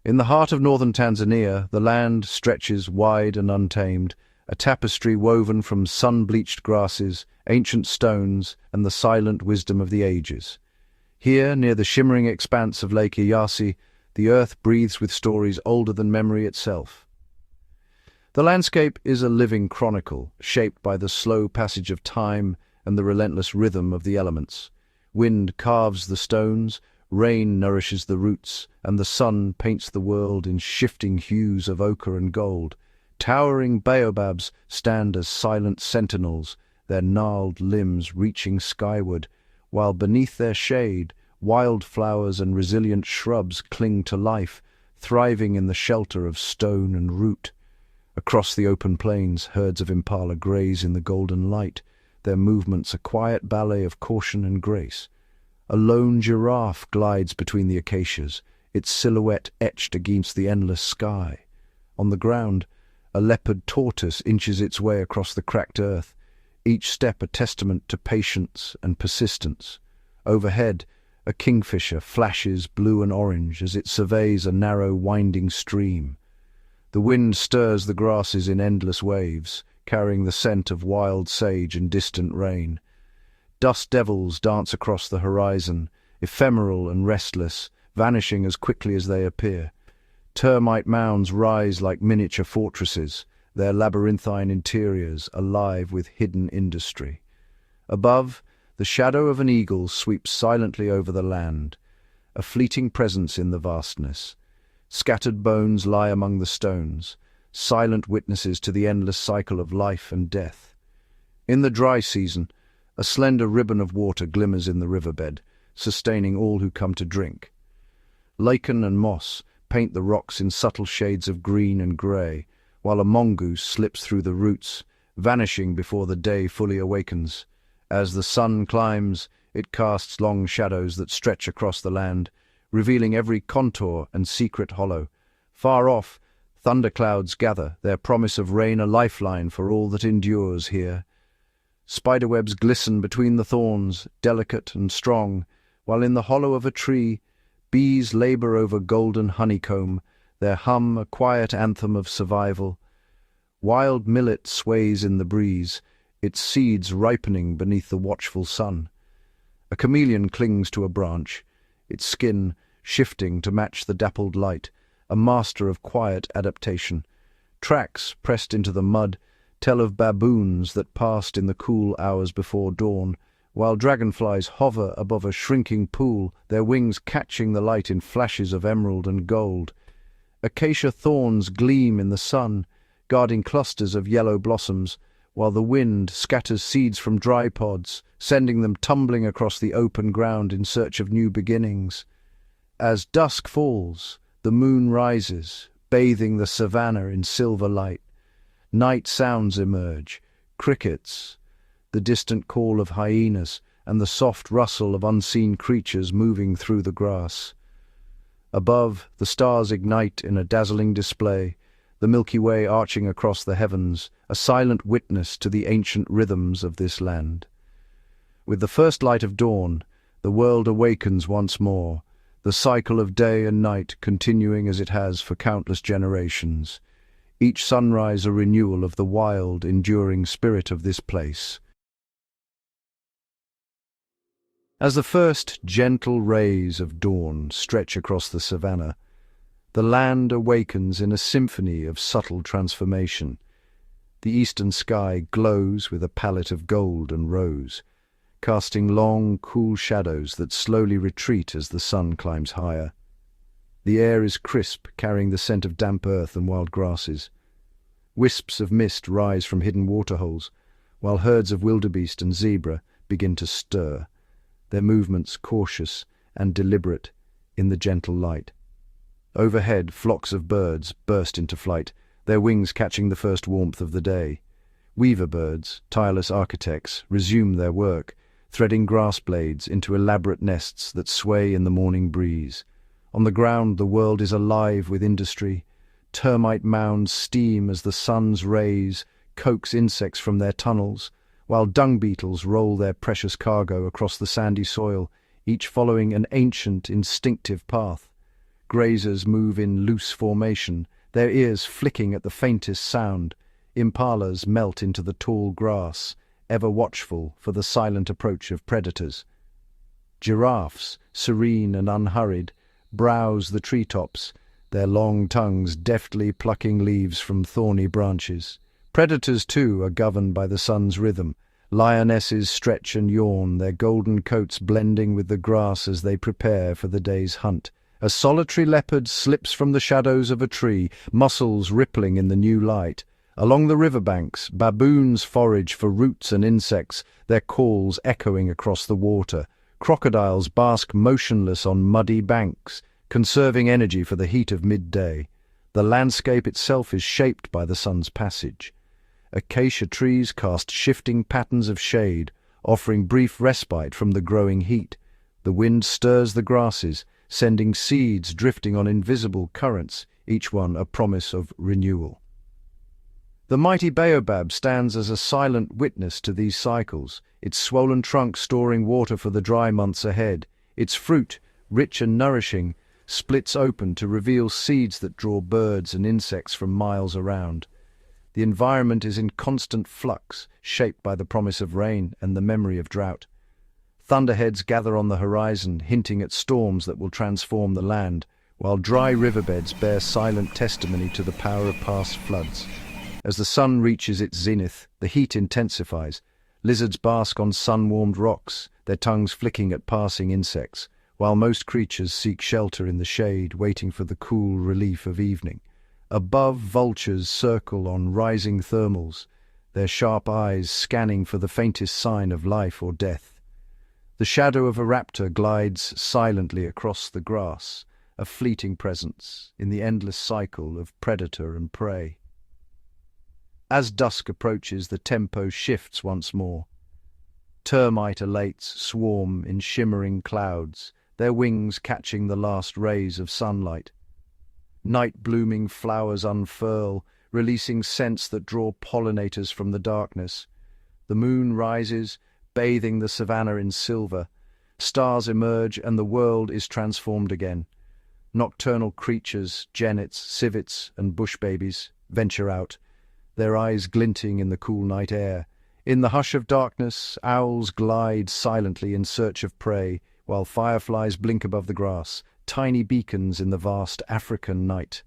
In the heart of northern Tanzania, the land stretches wide and untamed, a tapestry woven from sun-bleached grasses, ancient stones, and the silent wisdom of the ages. Here, near the shimmering expanse of Lake Eyasi, the earth breathes with stories older than memory itself. The landscape is a living chronicle, shaped by the slow passage of time and the relentless rhythm of the elements. Wind carves the stones, rain nourishes the roots, and the sun paints the world in shifting hues of ochre and gold. Towering baobabs stand as silent sentinels, their gnarled limbs reaching skyward, while beneath their shade, wildflowers and resilient shrubs cling to life, thriving in the shelter of stone and root. Across the open plains, herds of impala graze in the golden light, their movements a quiet ballet of caution and grace. A lone giraffe glides between the acacias, its silhouette etched against the endless sky. On the ground, a leopard tortoise inches its way across the cracked earth, each step a testament to patience and persistence. Overhead, a kingfisher flashes blue and orange as it surveys a narrow, winding stream. The wind stirs the grasses in endless waves, carrying the scent of wild sage and distant rain. Dust devils dance across the horizon, ephemeral and restless, vanishing as quickly as they appear. Termite mounds rise like miniature fortresses, their labyrinthine interiors alive with hidden industry. Above, the shadow of an eagle sweeps silently over the land, a fleeting presence in the vastness. Scattered bones lie among the stones, silent witnesses to the endless cycle of life and death. In the dry season, a slender ribbon of water glimmers in the riverbed, sustaining all who come to drink. Lichen and moss paint the rocks in subtle shades of green and grey, while a mongoose slips through the roots, vanishing before the day fully awakens. As the sun climbs, it casts long shadows that stretch across the land, revealing every contour and secret hollow. Far off, thunderclouds gather, their promise of rain a lifeline for all that endures here. Spiderwebs glisten between the thorns, delicate and strong, while in the hollow of a tree, bees labor over golden honeycomb, their hum a quiet anthem of survival. Wild millet sways in the breeze, its seeds ripening beneath the watchful sun. A chameleon clings to a branch, its skin shifting to match the dappled light, a master of quiet adaptation. Tracks pressed into the mud tell of baboons that passed in the cool hours before dawn, while dragonflies hover above a shrinking pool, their wings catching the light in flashes of emerald and gold. Acacia thorns gleam in the sun, guarding clusters of yellow blossoms, while the wind scatters seeds from dry pods, sending them tumbling across the open ground in search of new beginnings. As dusk falls, the moon rises, bathing the savannah in silver light. Night sounds emerge, crickets, the distant call of hyenas, and the soft rustle of unseen creatures moving through the grass. Above, the stars ignite in a dazzling display, the Milky Way arching across the heavens, a silent witness to the ancient rhythms of this land. With the first light of dawn, the world awakens once more, the cycle of day and night continuing as it has for countless generations. Each sunrise a renewal of the wild, enduring spirit of this place. As the first gentle rays of dawn stretch across the savannah, the land awakens in a symphony of subtle transformation. The eastern sky glows with a palette of gold and rose, casting long, cool shadows that slowly retreat as the sun climbs higher. The air is crisp, carrying the scent of damp earth and wild grasses. Wisps of mist rise from hidden waterholes, while herds of wildebeest and zebra begin to stir, their movements cautious and deliberate in the gentle light. Overhead, flocks of birds burst into flight, their wings catching the first warmth of the day. Weaver birds, tireless architects, resume their work, threading grass blades into elaborate nests that sway in the morning breeze. On the ground, the world is alive with industry. Termite mounds steam as the sun's rays coax insects from their tunnels, while dung beetles roll their precious cargo across the sandy soil, each following an ancient, instinctive path. grazers move in loose formation, their ears flicking at the faintest sound. Impalas melt into the tall grass, ever watchful for the silent approach of predators. Giraffes, serene and unhurried, browse the treetops, their long tongues deftly plucking leaves from thorny branches. Predators, too, are governed by the sun's rhythm. Lionesses stretch and yawn, their golden coats blending with the grass as they prepare for the day's hunt. A solitary leopard slips from the shadows of a tree, muscles rippling in the new light. Along the riverbanks, baboons forage for roots and insects, their calls echoing across the water. Crocodiles bask motionless on muddy banks, conserving energy for the heat of midday. The landscape itself is shaped by the sun's passage. Acacia trees cast shifting patterns of shade, offering brief respite from the growing heat. The wind stirs the grasses, sending seeds drifting on invisible currents, each one a promise of renewal. The mighty baobab stands as a silent witness to these cycles, its swollen trunk storing water for the dry months ahead. Its fruit, rich and nourishing, splits open to reveal seeds that draw birds and insects from miles around. The environment is in constant flux, shaped by the promise of rain and the memory of drought. Thunderheads gather on the horizon, hinting at storms that will transform the land, while dry riverbeds bear silent testimony to the power of past floods. As the sun reaches its zenith, the heat intensifies. Lizards bask on sun-warmed rocks, their tongues flicking at passing insects, while most creatures seek shelter in the shade, waiting for the cool relief of evening. Above, vultures circle on rising thermals, their sharp eyes scanning for the faintest sign of life or death. The shadow of a raptor glides silently across the grass, a fleeting presence in the endless cycle of predator and prey. As dusk approaches, the tempo shifts once more. Termite alates swarm in shimmering clouds, their wings catching the last rays of sunlight. Night-blooming flowers unfurl, releasing scents that draw pollinators from the darkness. The moon rises, bathing the savanna in silver. Stars emerge and the world is transformed again. Nocturnal creatures, genets, civets, and bush babies venture out, their eyes glinting in the cool night air. In the hush of darkness, owls glide silently in search of prey, while fireflies blink above the grass, tiny beacons in the vast African night.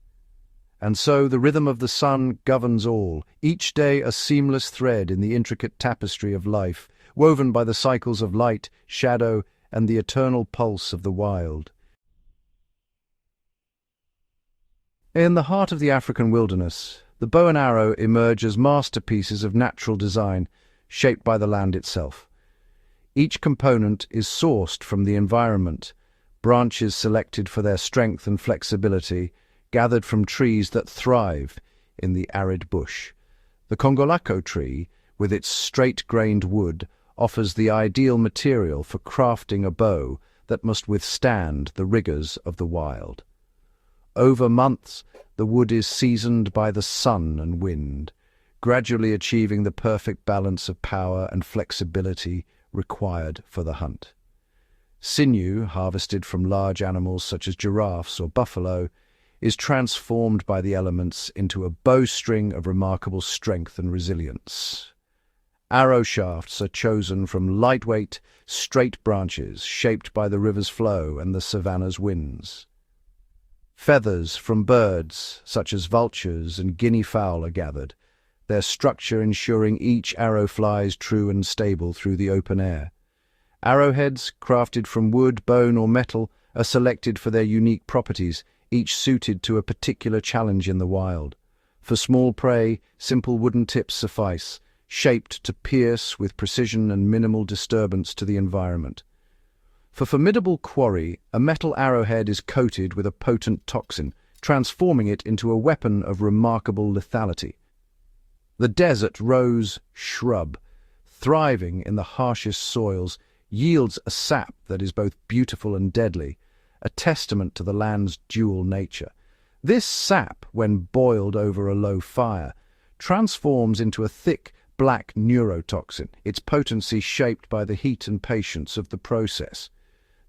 And so the rhythm of the sun governs all, each day a seamless thread in the intricate tapestry of life, woven by the cycles of light, shadow, and the eternal pulse of the wild. In the heart of the African wilderness, the bow and arrow emerge as masterpieces of natural design, shaped by the land itself. Each component is sourced from the environment, branches selected for their strength and flexibility, gathered from trees that thrive in the arid bush. The Congolako tree, with its straight-grained wood, offers the ideal material for crafting a bow that must withstand the rigors of the wild. Over months, the wood is seasoned by the sun and wind, gradually achieving the perfect balance of power and flexibility required for the hunt. Sinew, harvested from large animals such as giraffes or buffalo, is transformed by the elements into a bowstring of remarkable strength and resilience. Arrow shafts are chosen from lightweight, straight branches shaped by the river's flow and the savanna's winds. Feathers from birds, such as vultures and guinea fowl, are gathered, their structure ensuring each arrow flies true and stable through the open air. Arrowheads, crafted from wood, bone, or metal, are selected for their unique properties, each suited to a particular challenge in the wild. For small prey, simple wooden tips suffice, shaped to pierce with precision and minimal disturbance to the environment. For formidable quarry, a metal arrowhead is coated with a potent toxin, transforming it into a weapon of remarkable lethality. The desert rose shrub, thriving in the harshest soils, yields a sap that is both beautiful and deadly, a testament to the land's dual nature. This sap, when boiled over a low fire, transforms into a thick, black neurotoxin, its potency shaped by the heat and patience of the process.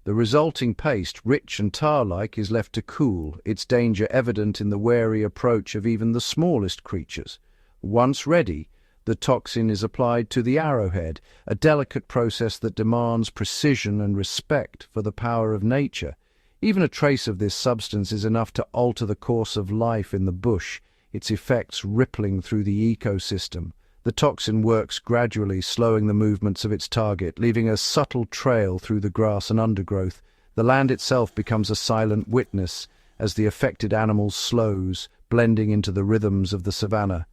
The resulting paste, rich and tar-like, is left to cool, its danger evident in the wary approach of even the smallest creatures. Once ready, the toxin is applied to the arrowhead, a delicate process that demands precision and respect for the power of nature. Even a trace of this substance is enough to alter the course of life in the bush, its effects rippling through the ecosystem. The toxin works gradually, slowing the movements of its target, leaving a subtle trail through the grass and undergrowth. The land itself becomes a silent witness as the affected animal slows, blending into the rhythms of the savanna.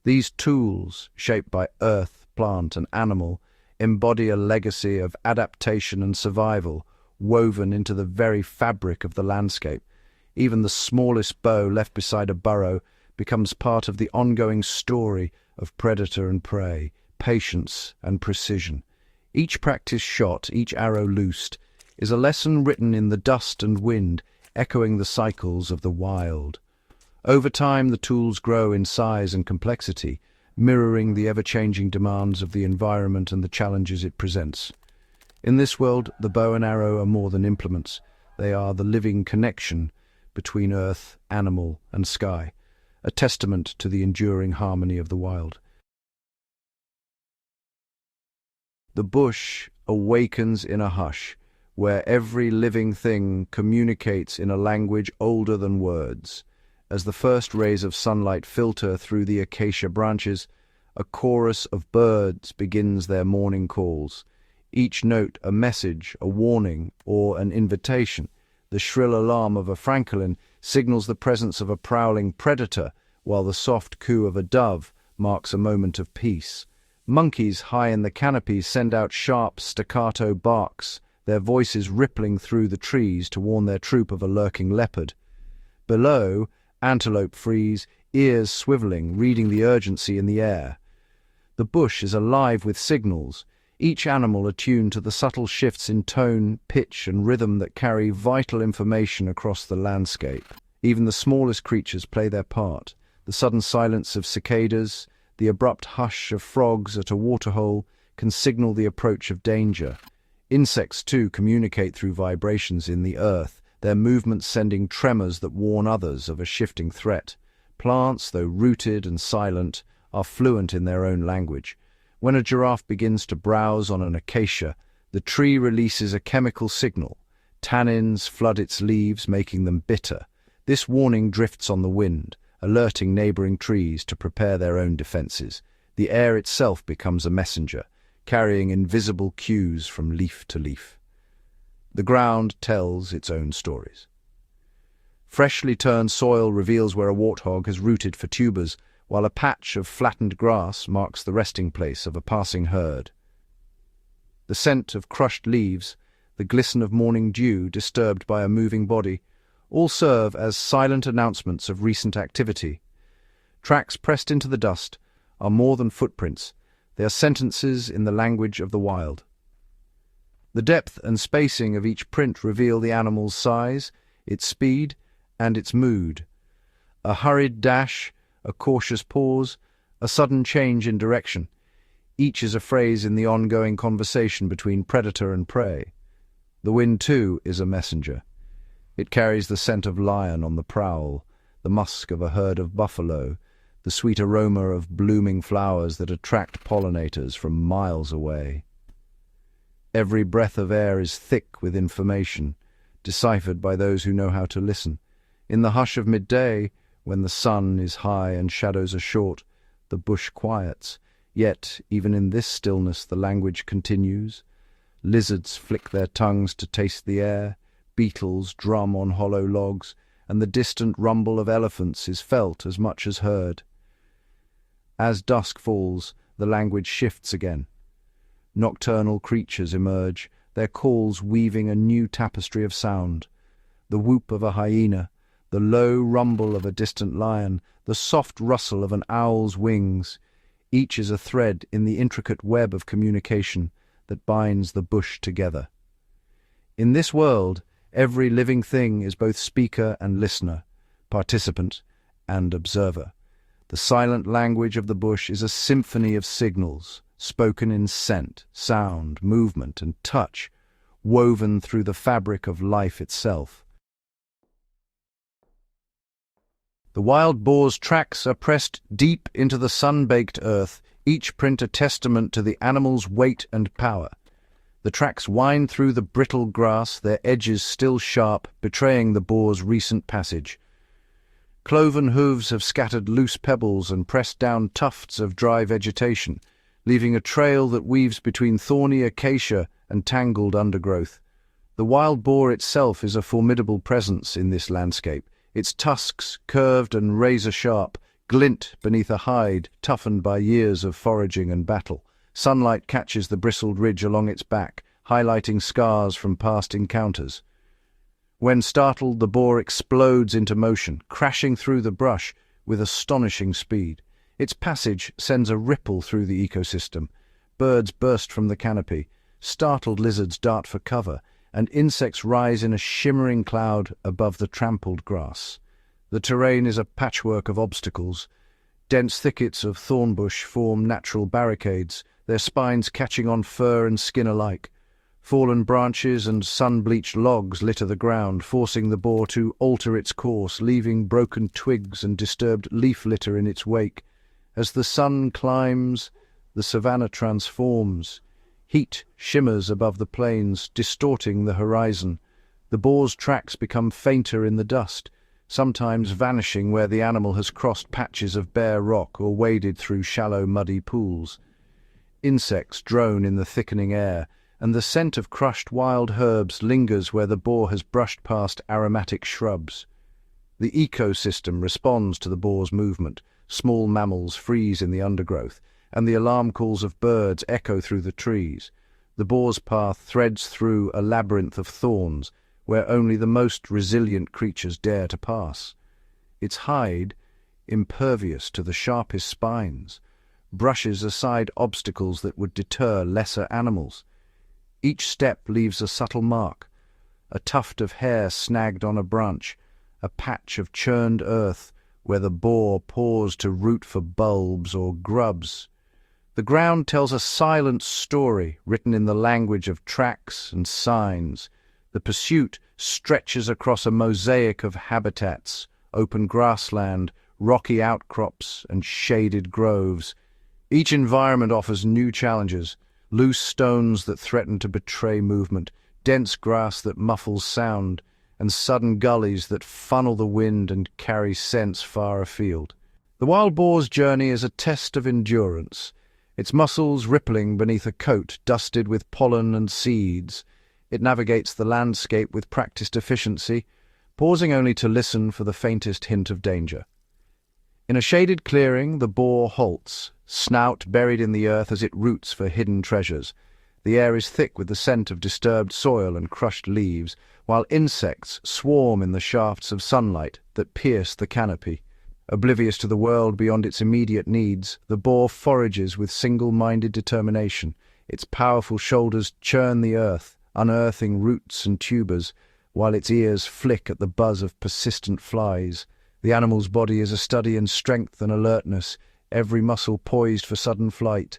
These tools, shaped by earth, plant, and animal, embody a legacy of adaptation and survival, woven into the very fabric of the landscape. Even the smallest bow left beside a burrow becomes part of the ongoing story of predator and prey, patience and precision. Each practiced shot, each arrow loosed, is a lesson written in the dust and wind, echoing the cycles of the wild. Over time, the tools grow in size and complexity, mirroring the ever-changing demands of the environment and the challenges it presents. In this world, the bow and arrow are more than implements. They are the living connection between earth, animal, and sky, a testament to the enduring harmony of the wild. The bush awakens in a hush, where every living thing communicates in a language older than words. As the first rays of sunlight filter through the acacia branches, a chorus of birds begins their morning calls, each note a message, a warning, or an invitation. The shrill alarm of a francolin signals the presence of a prowling predator, while the soft coo of a dove marks a moment of peace. Monkeys high in the canopies send out sharp staccato barks, their voices rippling through the trees to warn their troop of a lurking leopard. Below, antelope freeze, ears swiveling, reading the urgency in the air. The bush is alive with signals, each animal attuned to the subtle shifts in tone, pitch, and rhythm that carry vital information across the landscape. Even the smallest creatures play their part. The sudden silence of cicadas, the abrupt hush of frogs at a waterhole can signal the approach of danger. Insects, too, communicate through vibrations in the earth, their movements sending tremors that warn others of a shifting threat. Plants, though rooted and silent, are fluent in their own language. When a giraffe begins to browse on an acacia, the tree releases a chemical signal. Tannins flood its leaves, making them bitter. This warning drifts on the wind, alerting neighboring trees to prepare their own defenses. The air itself becomes a messenger, carrying invisible cues from leaf to leaf. The ground tells its own stories. Freshly turned soil reveals where a warthog has rooted for tubers, while a patch of flattened grass marks the resting place of a passing herd. The scent of crushed leaves, the glisten of morning dew disturbed by a moving body, all serve as silent announcements of recent activity. Tracks pressed into the dust are more than footprints, they are sentences in the language of the wild. The depth and spacing of each print reveal the animal's size, its speed, and its mood. A hurried dash, a cautious pause, a sudden change in direction. Each is a phrase in the ongoing conversation between predator and prey. The wind, too, is a messenger. It carries the scent of lion on the prowl, the musk of a herd of buffalo, the sweet aroma of blooming flowers that attract pollinators from miles away. Every breath of air is thick with information, deciphered by those who know how to listen. In the hush of midday, when the sun is high and shadows are short, the bush quiets. Yet, even in this stillness, the language continues. Lizards flick their tongues to taste the air, beetles drum on hollow logs, and the distant rumble of elephants is felt as much as heard. As dusk falls, the language shifts again. Nocturnal creatures emerge, their calls weaving a new tapestry of sound. The whoop of a hyena, the low rumble of a distant lion, the soft rustle of an owl's wings, each is a thread in the intricate web of communication that binds the bush together. In this world, every living thing is both speaker and listener, participant and observer. The silent language of the bush is a symphony of signals, spoken in scent, sound, movement, and touch, woven through the fabric of life itself. The wild boar's tracks are pressed deep into the sun-baked earth, each print a testament to the animal's weight and power. The tracks wind through the brittle grass, their edges still sharp, betraying the boar's recent passage. Cloven hooves have scattered loose pebbles and pressed down tufts of dry vegetation, leaving a trail that weaves between thorny acacia and tangled undergrowth. The wild boar itself is a formidable presence in this landscape. Its tusks, curved and razor-sharp, glint beneath a hide toughened by years of foraging and battle. Sunlight catches the bristled ridge along its back, highlighting scars from past encounters. When startled, the boar explodes into motion, crashing through the brush with astonishing speed. Its passage sends a ripple through the ecosystem. Birds burst from the canopy, startled lizards dart for cover, and insects rise in a shimmering cloud above the trampled grass. The terrain is a patchwork of obstacles. Dense thickets of thornbush form natural barricades, their spines catching on fur and skin alike. Fallen branches and sun-bleached logs litter the ground, forcing the boar to alter its course, leaving broken twigs and disturbed leaf litter in its wake. As the sun climbs, the savanna transforms. Heat shimmers above the plains, distorting the horizon. The boar's tracks become fainter in the dust, sometimes vanishing where the animal has crossed patches of bare rock or waded through shallow, muddy pools. Insects drone in the thickening air, and the scent of crushed wild herbs lingers where the boar has brushed past aromatic shrubs. The ecosystem responds to the boar's movement. Small mammals freeze in the undergrowth, and the alarm calls of birds echo through the trees. The boar's path threads through a labyrinth of thorns, where only the most resilient creatures dare to pass. Its hide, impervious to the sharpest spines, brushes aside obstacles that would deter lesser animals. Each step leaves a subtle mark, a tuft of hair snagged on a branch, a patch of churned earth where the boar paused to root for bulbs or grubs. The ground tells a silent story written in the language of tracks and signs. The pursuit stretches across a mosaic of habitats, open grassland, rocky outcrops, and shaded groves. Each environment offers new challenges: loose stones that threaten to betray movement, dense grass that muffles sound, and sudden gullies that funnel the wind and carry scents far afield. The wild boar's journey is a test of endurance, its muscles rippling beneath a coat dusted with pollen and seeds. It navigates the landscape with practiced efficiency, pausing only to listen for the faintest hint of danger. In a shaded clearing, the boar halts, snout buried in the earth as it roots for hidden treasures. The air is thick with the scent of disturbed soil and crushed leaves, while insects swarm in the shafts of sunlight that pierce the canopy. Oblivious to the world beyond its immediate needs, the boar forages with single-minded determination. Its powerful shoulders churn the earth, unearthing roots and tubers, while its ears flick at the buzz of persistent flies. The animal's body is a study in strength and alertness, every muscle poised for sudden flight.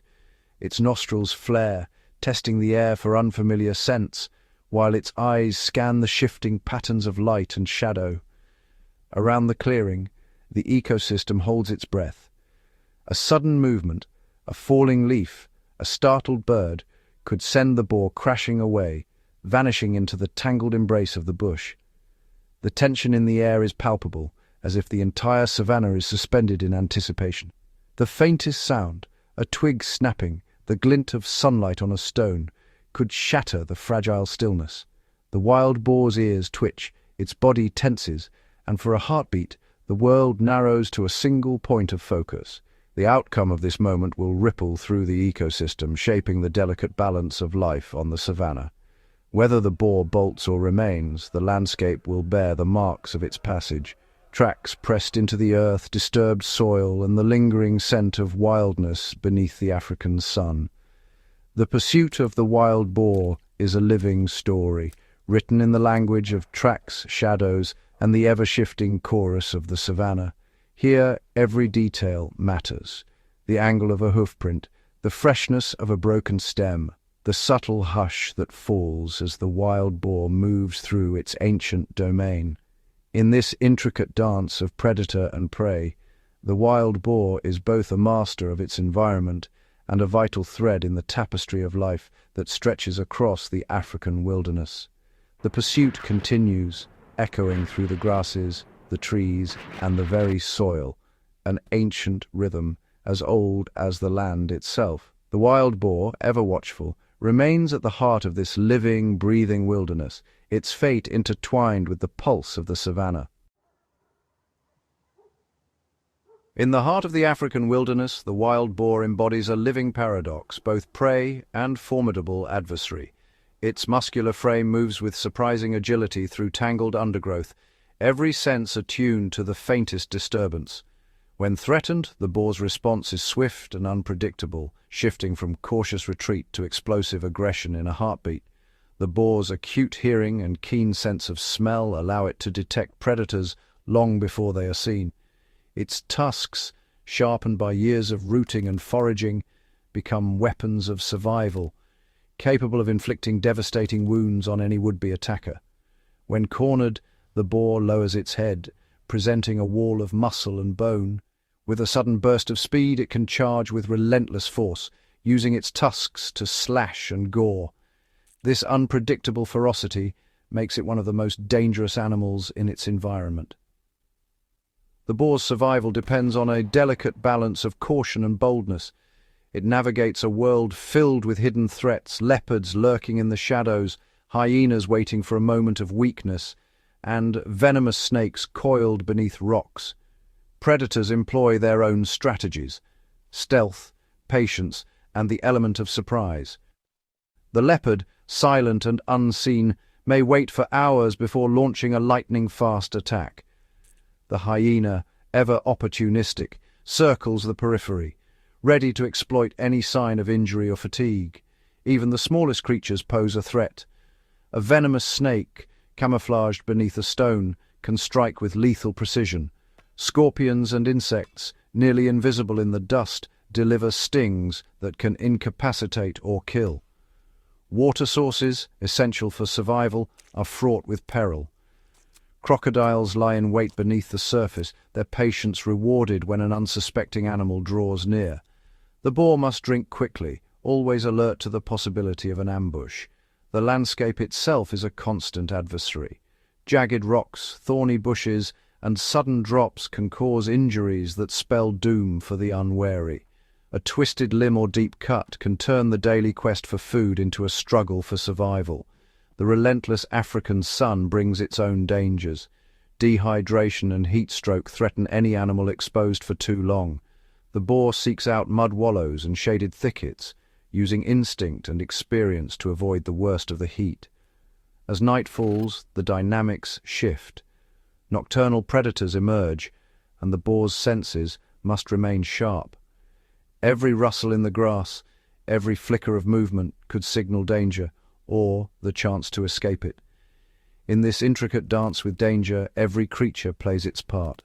Its nostrils flare, testing the air for unfamiliar scents, while its eyes scan the shifting patterns of light and shadow. Around the clearing, the ecosystem holds its breath. A sudden movement, a falling leaf, a startled bird, could send the boar crashing away, vanishing into the tangled embrace of the bush. The tension in the air is palpable, as if the entire savanna is suspended in anticipation. The faintest sound, a twig snapping, the glint of sunlight on a stone, could shatter the fragile stillness. The wild boar's ears twitch, its body tenses, and for a heartbeat, the world narrows to a single point of focus. The outcome of this moment will ripple through the ecosystem, shaping the delicate balance of life on the savanna. Whether the boar bolts or remains, the landscape will bear the marks of its passage. Tracks pressed into the earth, disturbed soil, and the lingering scent of wildness beneath the African sun. The pursuit of the wild boar is a living story, written in the language of tracks, shadows, and the ever-shifting chorus of the savanna. Here, every detail matters. The angle of a hoofprint, the freshness of a broken stem, the subtle hush that falls as the wild boar moves through its ancient domain. In this intricate dance of predator and prey, the wild boar is both a master of its environment and a vital thread in the tapestry of life that stretches across the African wilderness. The pursuit continues, echoing through the grasses, the trees, and the very soil, an ancient rhythm as old as the land itself. The wild boar, ever watchful, remains at the heart of this living, breathing wilderness, its fate intertwined with the pulse of the savannah. In the heart of the African wilderness, the wild boar embodies a living paradox, both prey and formidable adversary. Its muscular frame moves with surprising agility through tangled undergrowth, every sense attuned to the faintest disturbance. When threatened, the boar's response is swift and unpredictable, shifting from cautious retreat to explosive aggression in a heartbeat. The boar's acute hearing and keen sense of smell allow it to detect predators long before they are seen. Its tusks, sharpened by years of rooting and foraging, become weapons of survival, capable of inflicting devastating wounds on any would-be attacker. When cornered, the boar lowers its head, presenting a wall of muscle and bone. With a sudden burst of speed, it can charge with relentless force, using its tusks to slash and gore. This unpredictable ferocity makes it one of the most dangerous animals in its environment. The boar's survival depends on a delicate balance of caution and boldness. It navigates a world filled with hidden threats, leopards lurking in the shadows, hyenas waiting for a moment of weakness, and venomous snakes coiled beneath rocks. Predators employ their own strategies: stealth, patience, and the element of surprise. The leopard, silent and unseen, may wait for hours before launching a lightning-fast attack. The hyena, ever opportunistic, circles the periphery, ready to exploit any sign of injury or fatigue. Even the smallest creatures pose a threat. A venomous snake, camouflaged beneath a stone, can strike with lethal precision. Scorpions and insects, nearly invisible in the dust, deliver stings that can incapacitate or kill. Water sources, essential for survival, are fraught with peril. Crocodiles lie in wait beneath the surface, their patience rewarded when an unsuspecting animal draws near. The boar must drink quickly, always alert to the possibility of an ambush. The landscape itself is a constant adversary. Jagged rocks, thorny bushes, and sudden drops can cause injuries that spell doom for the unwary. A twisted limb or deep cut can turn the daily quest for food into a struggle for survival. The relentless African sun brings its own dangers. Dehydration and heat stroke threaten any animal exposed for too long. The boar seeks out mud wallows and shaded thickets, using instinct and experience to avoid the worst of the heat. As night falls, the dynamics shift. Nocturnal predators emerge, and the boar's senses must remain sharp. Every rustle in the grass, every flicker of movement could signal danger, or the chance to escape it. In this intricate dance with danger, every creature plays its part.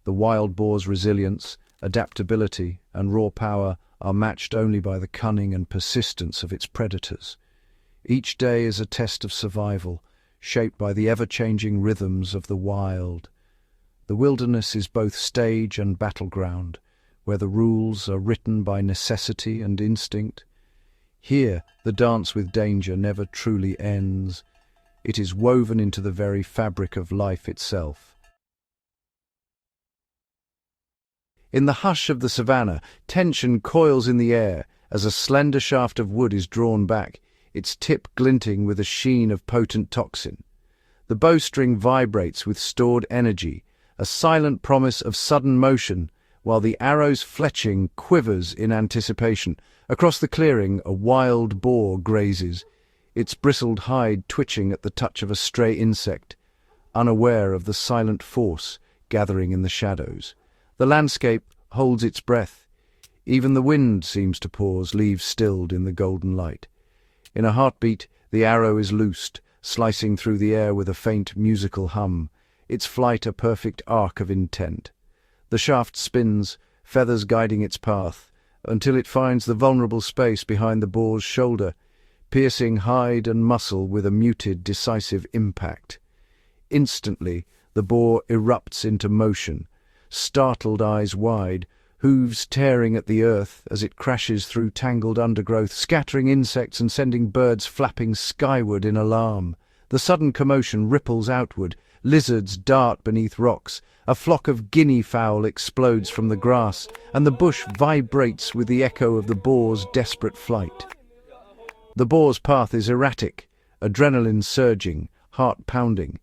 The wild boar's resilience, adaptability, and raw power are matched only by the cunning and persistence of its predators. Each day is a test of survival, shaped by the ever-changing rhythms of the wild. The wilderness is both stage and battleground, where the rules are written by necessity and instinct. Here, the dance with danger never truly ends. It is woven into the very fabric of life itself. In the hush of the savannah, tension coils in the air as a slender shaft of wood is drawn back, its tip glinting with a sheen of potent toxin. The bowstring vibrates with stored energy, a silent promise of sudden motion, while the arrow's fletching quivers in anticipation. Across the clearing, a wild boar grazes, its bristled hide twitching at the touch of a stray insect, unaware of the silent force gathering in the shadows. The landscape holds its breath. Even the wind seems to pause, leaves stilled in the golden light. In a heartbeat, the arrow is loosed, slicing through the air with a faint musical hum, its flight a perfect arc of intent. The shaft spins, feathers guiding its path, until it finds the vulnerable space behind the boar's shoulder. piercing hide and muscle with a muted, decisive impact. Instantly, the boar erupts into motion, startled eyes wide, hooves tearing at the earth as it crashes through tangled undergrowth, scattering insects and sending birds flapping skyward in alarm. The sudden commotion ripples outward, lizards dart beneath rocks, a flock of guinea fowl explodes from the grass, and the bush vibrates with the echo of the boar's desperate flight. The boar's path is erratic, adrenaline surging, heart pounding,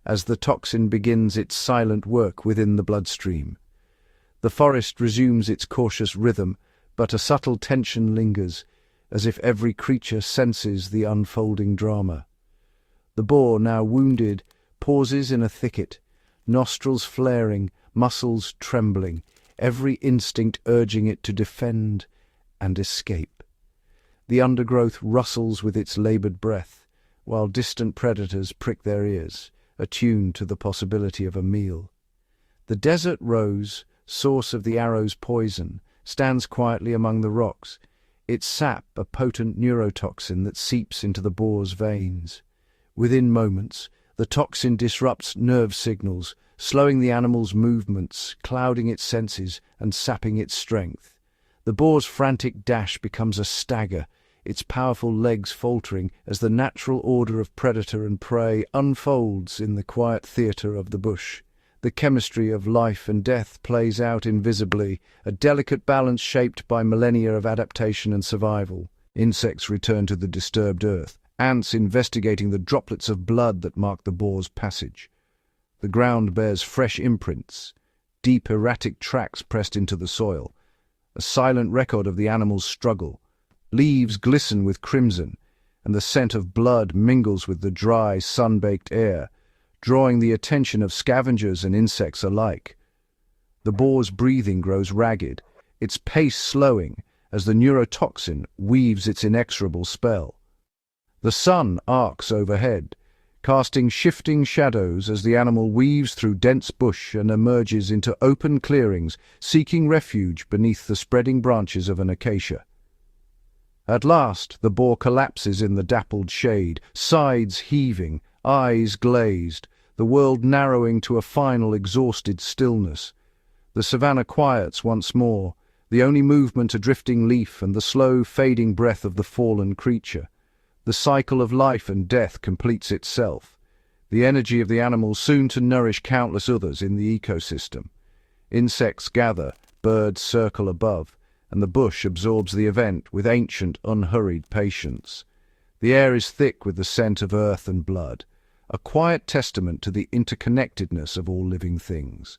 as the toxin begins its silent work within the bloodstream. The forest resumes its cautious rhythm, but a subtle tension lingers, as if every creature senses the unfolding drama. The boar, now wounded, pauses in a thicket, nostrils flaring, muscles trembling, every instinct urging it to defend and escape. The undergrowth rustles with its laboured breath, while distant predators prick their ears, attuned to the possibility of a meal. The desert rose, source of the arrow's poison, stands quietly among the rocks, its sap a potent neurotoxin that seeps into the boar's veins. Within moments, the toxin disrupts nerve signals, slowing the animal's movements, clouding its senses, and sapping its strength. The boar's frantic dash becomes a stagger, its powerful legs faltering as the natural order of predator and prey unfolds in the quiet theatre of the bush. The chemistry of life and death plays out invisibly, a delicate balance shaped by millennia of adaptation and survival. Insects return to the disturbed earth, ants investigating the droplets of blood that mark the boar's passage. The ground bears fresh imprints, deep erratic tracks pressed into the soil, a silent record of the animal's struggle. Leaves glisten with crimson, and the scent of blood mingles with the dry, sun-baked air, drawing the attention of scavengers and insects alike. The boar's breathing grows ragged, its pace slowing as the neurotoxin weaves its inexorable spell. The sun arcs overhead, casting shifting shadows as the animal weaves through dense bush and emerges into open clearings, seeking refuge beneath the spreading branches of an acacia. At last, the boar collapses in the dappled shade, sides heaving, eyes glazed, the world narrowing to a final exhausted stillness. The savannah quiets once more, the only movement a drifting leaf and the slow fading breath of the fallen creature. The cycle of life and death completes itself, the energy of the animal soon to nourish countless others in the ecosystem. Insects gather, birds circle above, and the bush absorbs the event with ancient, unhurried patience. The air is thick with the scent of earth and blood, a quiet testament to the interconnectedness of all living things.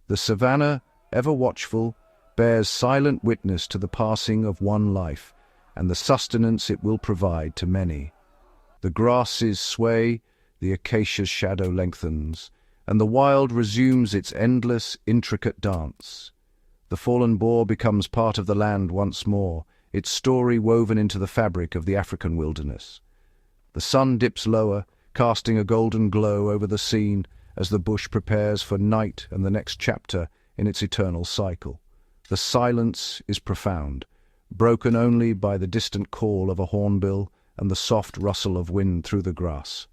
The savannah, ever watchful, bears silent witness to the passing of one life, and the sustenance it will provide to many. The grasses sway, the acacia's shadow lengthens, and the wild resumes its endless, intricate dance. The fallen boar becomes part of the land once more, its story woven into the fabric of the African wilderness. The sun dips lower, casting a golden glow over the scene as the bush prepares for night and the next chapter in its eternal cycle. The silence is profound, broken only by the distant call of a hornbill and the soft rustle of wind through the grass.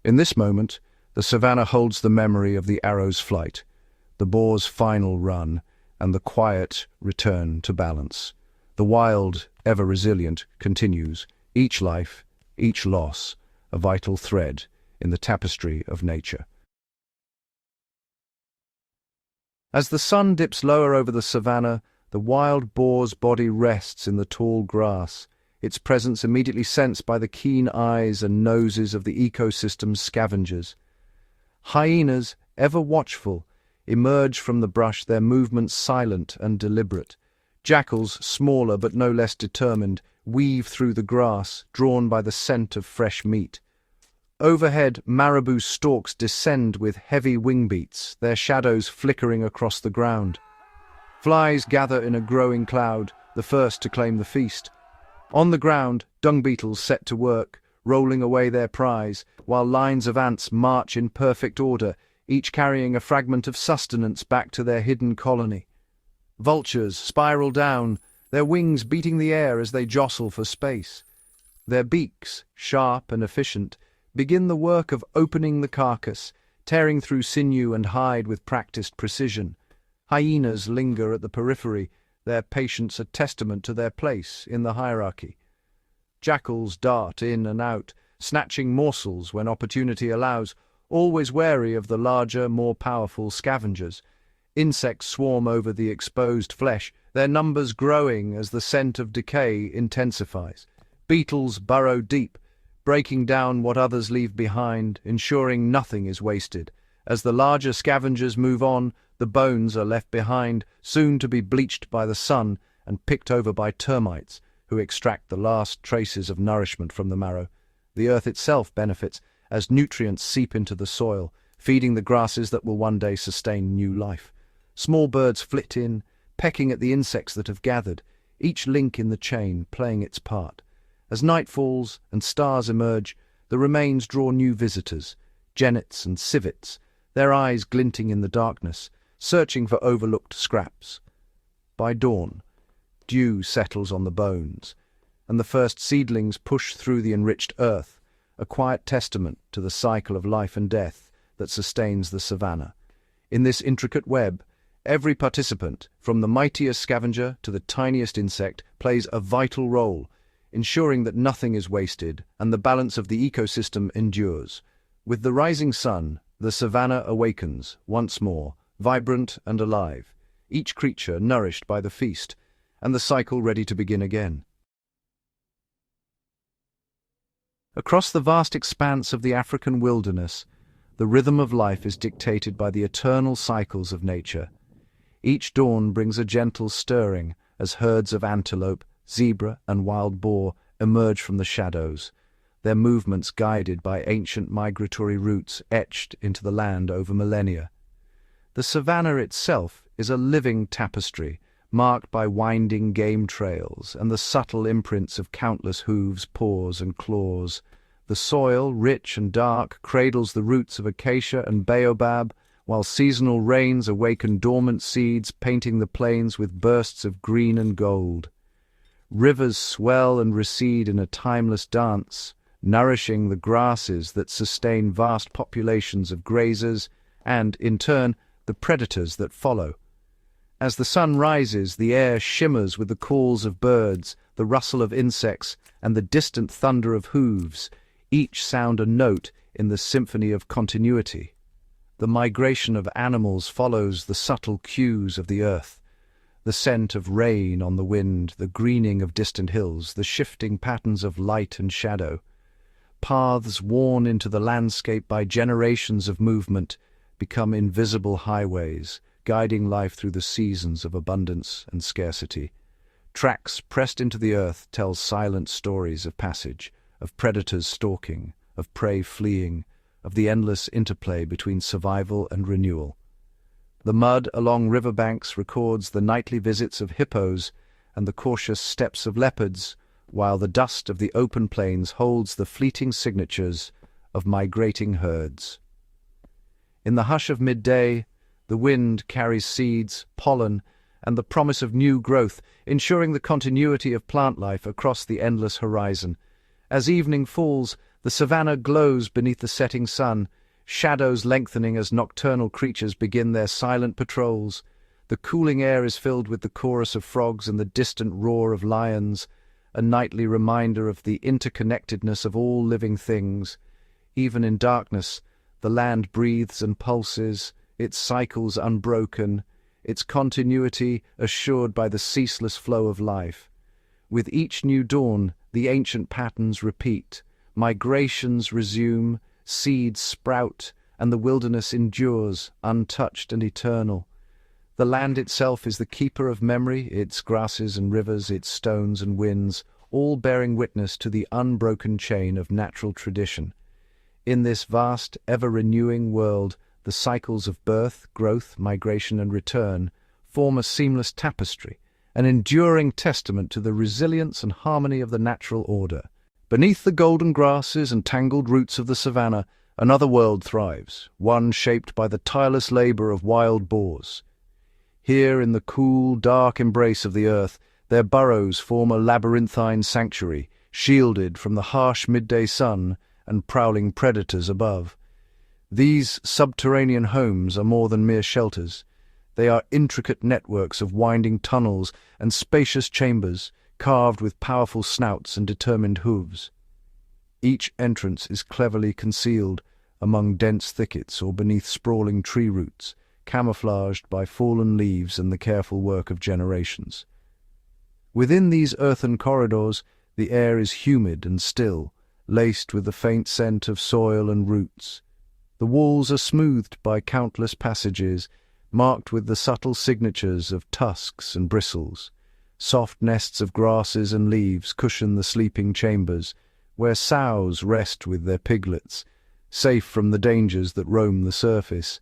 In this moment, the savannah holds the memory of the arrow's flight, the boar's final run, and the quiet return to balance. The wild, ever resilient, continues, each life, each loss, a vital thread in the tapestry of nature. As the sun dips lower over the savannah, the wild boar's body rests in the tall grass, its presence immediately sensed by the keen eyes and noses of the ecosystem's scavengers. Hyenas, ever watchful, emerge from the brush, their movements silent and deliberate. Jackals, smaller but no less determined, weave through the grass, drawn by the scent of fresh meat. Overhead, marabou storks descend with heavy wing beats, their shadows flickering across the ground. Flies gather in a growing cloud, the first to claim the feast. On the ground, dung beetles set to work, rolling away their prize, while lines of ants march in perfect order, each carrying a fragment of sustenance back to their hidden colony. Vultures spiral down, their wings beating the air as they jostle for space. Their beaks, sharp and efficient, begin the work of opening the carcass, tearing through sinew and hide with practiced precision. Hyenas linger at the periphery, their patience a testament to their place in the hierarchy. Jackals dart in and out, snatching morsels when opportunity allows, always wary of the larger, more powerful scavengers. Insects swarm over the exposed flesh, their numbers growing as the scent of decay intensifies. Beetles burrow deep, breaking down what others leave behind, ensuring nothing is wasted. As the larger scavengers move on, the bones are left behind, soon to be bleached by the sun and picked over by termites, who extract the last traces of nourishment from the marrow. The earth itself benefits, as nutrients seep into the soil, feeding the grasses that will one day sustain new life. Small birds flit in, pecking at the insects that have gathered, each link in the chain playing its part. As night falls and stars emerge, the remains draw new visitors, genets and civets, their eyes glinting in the darkness, searching for overlooked scraps. By dawn, dew settles on the bones, and the first seedlings push through the enriched earth, a quiet testament to the cycle of life and death that sustains the savanna. In this intricate web, every participant, from the mightiest scavenger to the tiniest insect, plays a vital role, ensuring that nothing is wasted and the balance of the ecosystem endures. With the rising sun, the savanna awakens once more, vibrant and alive, each creature nourished by the feast, and the cycle ready to begin again. Across the vast expanse of the African wilderness, the rhythm of life is dictated by the eternal cycles of nature. Each dawn brings a gentle stirring as herds of antelope, zebra, and wild boar emerge from the shadows, their movements guided by ancient migratory routes etched into the land over millennia. The savanna itself is a living tapestry, marked by winding game trails and the subtle imprints of countless hooves, paws, and claws. The soil, rich and dark, cradles the roots of acacia and baobab, while seasonal rains awaken dormant seeds, painting the plains with bursts of green and gold. Rivers swell and recede in a timeless dance, nourishing the grasses that sustain vast populations of grazers and, in turn, the predators that follow. As the sun rises, the air shimmers with the calls of birds, the rustle of insects, and the distant thunder of hooves, each sound a note in the symphony of continuity. The migration of animals follows the subtle cues of the earth. The scent of rain on the wind, the greening of distant hills, the shifting patterns of light and shadow. Paths worn into the landscape by generations of movement become invisible highways, guiding life through the seasons of abundance and scarcity. Tracks pressed into the earth tell silent stories of passage, of predators stalking, of prey fleeing, of the endless interplay between survival and renewal. The mud along riverbanks records the nightly visits of hippos and the cautious steps of leopards, while the dust of the open plains holds the fleeting signatures of migrating herds. In the hush of midday, the wind carries seeds, pollen, and the promise of new growth, ensuring the continuity of plant life across the endless horizon. As evening falls, the savanna glows beneath the setting sun, shadows lengthening as nocturnal creatures begin their silent patrols. The cooling air is filled with the chorus of frogs and the distant roar of lions, a nightly reminder of the interconnectedness of all living things. Even in darkness, the land breathes and pulses, its cycles unbroken, its continuity assured by the ceaseless flow of life. With each new dawn, the ancient patterns repeat. Migrations resume, seeds sprout, and the wilderness endures, untouched and eternal. The land itself is the keeper of memory, its grasses and rivers, its stones and winds, all bearing witness to the unbroken chain of natural tradition. In this vast, ever-renewing world, the cycles of birth, growth, migration, and return form a seamless tapestry, an enduring testament to the resilience and harmony of the natural order. Beneath the golden grasses and tangled roots of the savanna, another world thrives, one shaped by the tireless labor of wild boars. Here, in the cool, dark embrace of the earth, their burrows form a labyrinthine sanctuary, shielded from the harsh midday sun and prowling predators above. These subterranean homes are more than mere shelters. They are intricate networks of winding tunnels and spacious chambers, carved with powerful snouts and determined hooves. Each entrance is cleverly concealed among dense thickets or beneath sprawling tree roots, camouflaged by fallen leaves and the careful work of generations. Within these earthen corridors, the air is humid and still, laced with the faint scent of soil and roots. The walls are smoothed by countless passages, marked with the subtle signatures of tusks and bristles. Soft nests of grasses and leaves cushion the sleeping chambers, where sows rest with their piglets, safe from the dangers that roam the surface.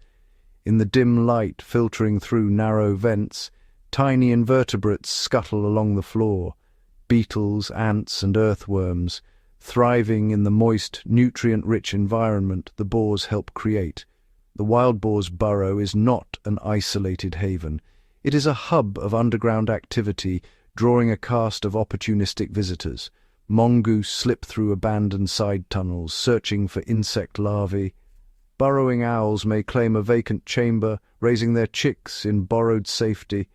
In the dim light filtering through narrow vents, tiny invertebrates scuttle along the floor, beetles, ants, and earthworms, thriving in the moist, nutrient-rich environment the boars help create. The wild boar's burrow is not an isolated haven. It is a hub of underground activity, drawing a cast of opportunistic visitors. Mongoose slip through abandoned side tunnels, searching for insect larvae. Burrowing owls may claim a vacant chamber, raising their chicks in borrowed safety.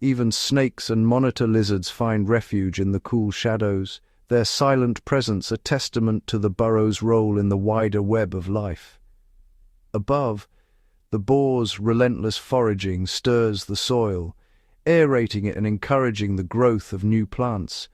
Even snakes and monitor lizards find refuge in the cool shadows, their silent presence a testament to the burrow's role in the wider web of life. Above, the boar's relentless foraging stirs the soil, aerating it and encouraging the growth of new plants.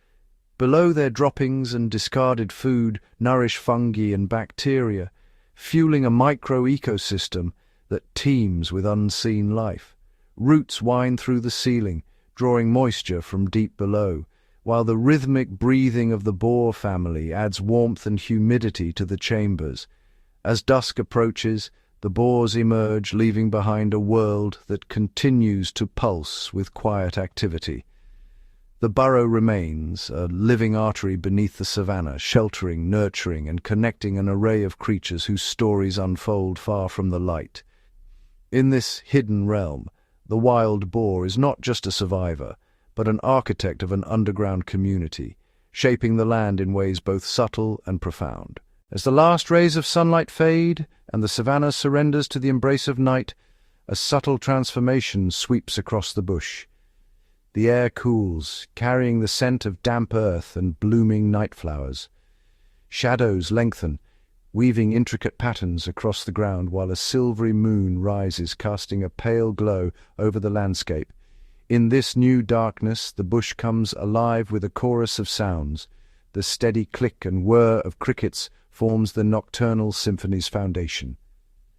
Below, their droppings and discarded food nourish fungi and bacteria, fueling a micro-ecosystem that teems with unseen life. Roots wind through the ceiling, drawing moisture from deep below, while the rhythmic breathing of the boar family adds warmth and humidity to the chambers. As dusk approaches, the boars emerge, leaving behind a world that continues to pulse with quiet activity. The burrow remains, a living artery beneath the savanna, sheltering, nurturing, and connecting an array of creatures whose stories unfold far from the light. In this hidden realm, the wild boar is not just a survivor, but an architect of an underground community, shaping the land in ways both subtle and profound. As the last rays of sunlight fade and the savanna surrenders to the embrace of night, a subtle transformation sweeps across the bush. The air cools, carrying the scent of damp earth and blooming night flowers. Shadows lengthen, weaving intricate patterns across the ground while a silvery moon rises, casting a pale glow over the landscape. In this new darkness, the bush comes alive with a chorus of sounds. The steady click and whir of crickets forms the nocturnal symphony's foundation.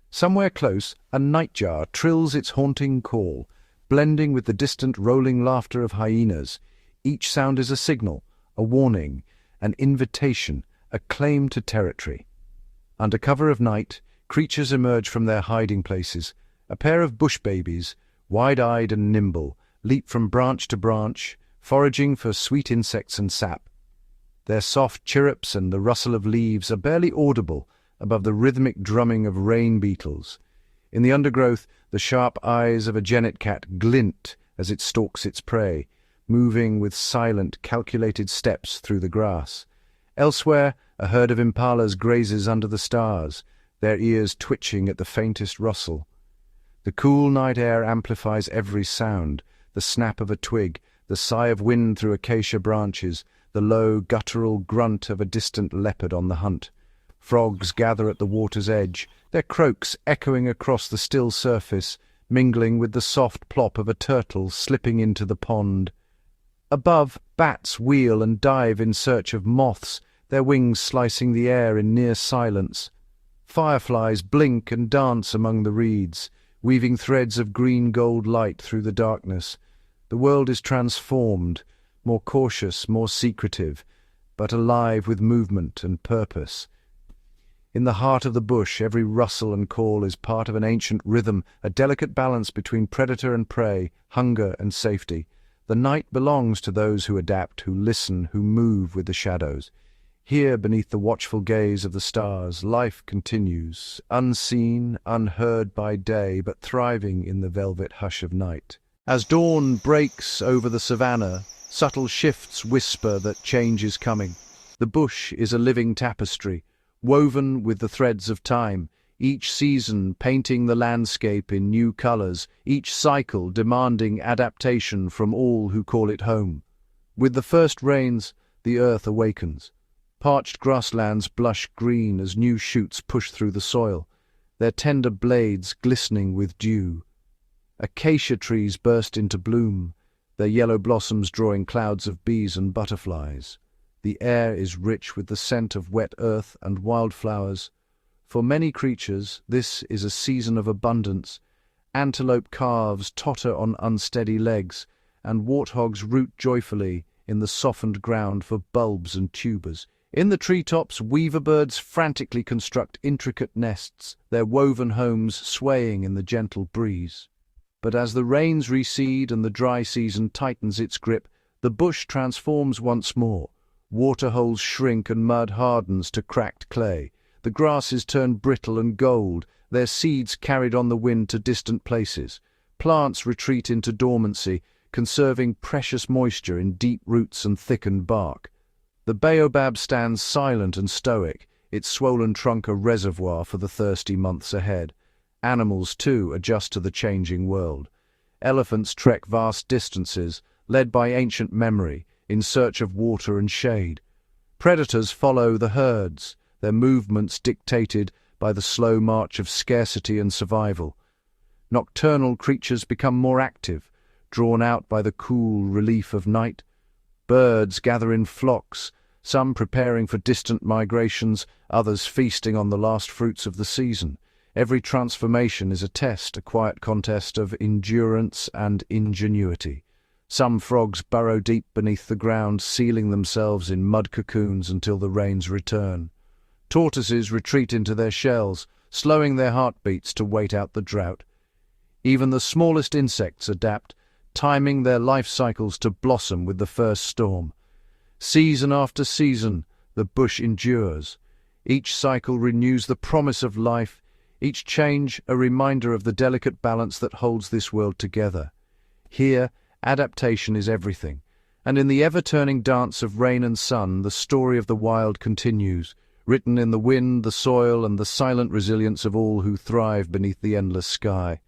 Somewhere close, a nightjar trills its haunting call, blending with the distant rolling laughter of hyenas. Each sound is a signal, a warning, an invitation, a claim to territory. Under cover of night, creatures emerge from their hiding places. A pair of bush babies, wide-eyed and nimble, leap from branch to branch, foraging for sweet insects and sap. Their soft chirrups and the rustle of leaves are barely audible above the rhythmic drumming of rain beetles. In the undergrowth, the sharp eyes of a genet cat glint as it stalks its prey, moving with silent, calculated steps through the grass. Elsewhere, a herd of impalas grazes under the stars, their ears twitching at the faintest rustle. The cool night air amplifies every sound, the snap of a twig, the sigh of wind through acacia branches, the low, guttural grunt of a distant leopard on the hunt. Frogs gather at the water's edge, their croaks echoing across the still surface, mingling with the soft plop of a turtle slipping into the pond. Above, bats wheel and dive in search of moths, their wings slicing the air in near silence. Fireflies blink and dance among the reeds, weaving threads of green-gold light through the darkness. The world is transformed, more cautious, more secretive, but alive with movement and purpose. In the heart of the bush, every rustle and call is part of an ancient rhythm, a delicate balance between predator and prey, hunger and safety. The night belongs to those who adapt, who listen, who move with the shadows. Here, beneath the watchful gaze of the stars, life continues, unseen, unheard by day, but thriving in the velvet hush of night. As dawn breaks over the savanna, subtle shifts whisper that change is coming. The bush is a living tapestry, woven with the threads of time, each season painting the landscape in new colors, each cycle demanding adaptation from all who call it home. With the first rains, the earth awakens. Parched grasslands blush green as new shoots push through the soil, their tender blades glistening with dew. Acacia trees burst into bloom, their yellow blossoms drawing clouds of bees and butterflies. The air is rich with the scent of wet earth and wildflowers. For many creatures, this is a season of abundance. Antelope calves totter on unsteady legs, and warthogs root joyfully in the softened ground for bulbs and tubers. In the treetops, weaver birds frantically construct intricate nests, their woven homes swaying in the gentle breeze. But as the rains recede and the dry season tightens its grip, the bush transforms once more. Waterholes shrink and mud hardens to cracked clay. The grasses turn brittle and gold, their seeds carried on the wind to distant places. Plants retreat into dormancy, conserving precious moisture in deep roots and thickened bark. The baobab stands silent and stoic, its swollen trunk a reservoir for the thirsty months ahead. Animals, too, adjust to the changing world. Elephants trek vast distances, led by ancient memory, in search of water and shade. Predators follow the herds, their movements dictated by the slow march of scarcity and survival. Nocturnal creatures become more active, drawn out by the cool relief of night. Birds gather in flocks, some preparing for distant migrations, others feasting on the last fruits of the season. Every transformation is a test, a quiet contest of endurance and ingenuity. Some frogs burrow deep beneath the ground, sealing themselves in mud cocoons until the rains return. Tortoises retreat into their shells, slowing their heartbeats to wait out the drought. Even the smallest insects adapt, timing their life cycles to blossom with the first storm. Season after season, the bush endures. Each cycle renews the promise of life, each change a reminder of the delicate balance that holds this world together. Here, adaptation is everything, and in the ever-turning dance of rain and sun, the story of the wild continues, written in the wind, the soil, and the silent resilience of all who thrive beneath the endless sky.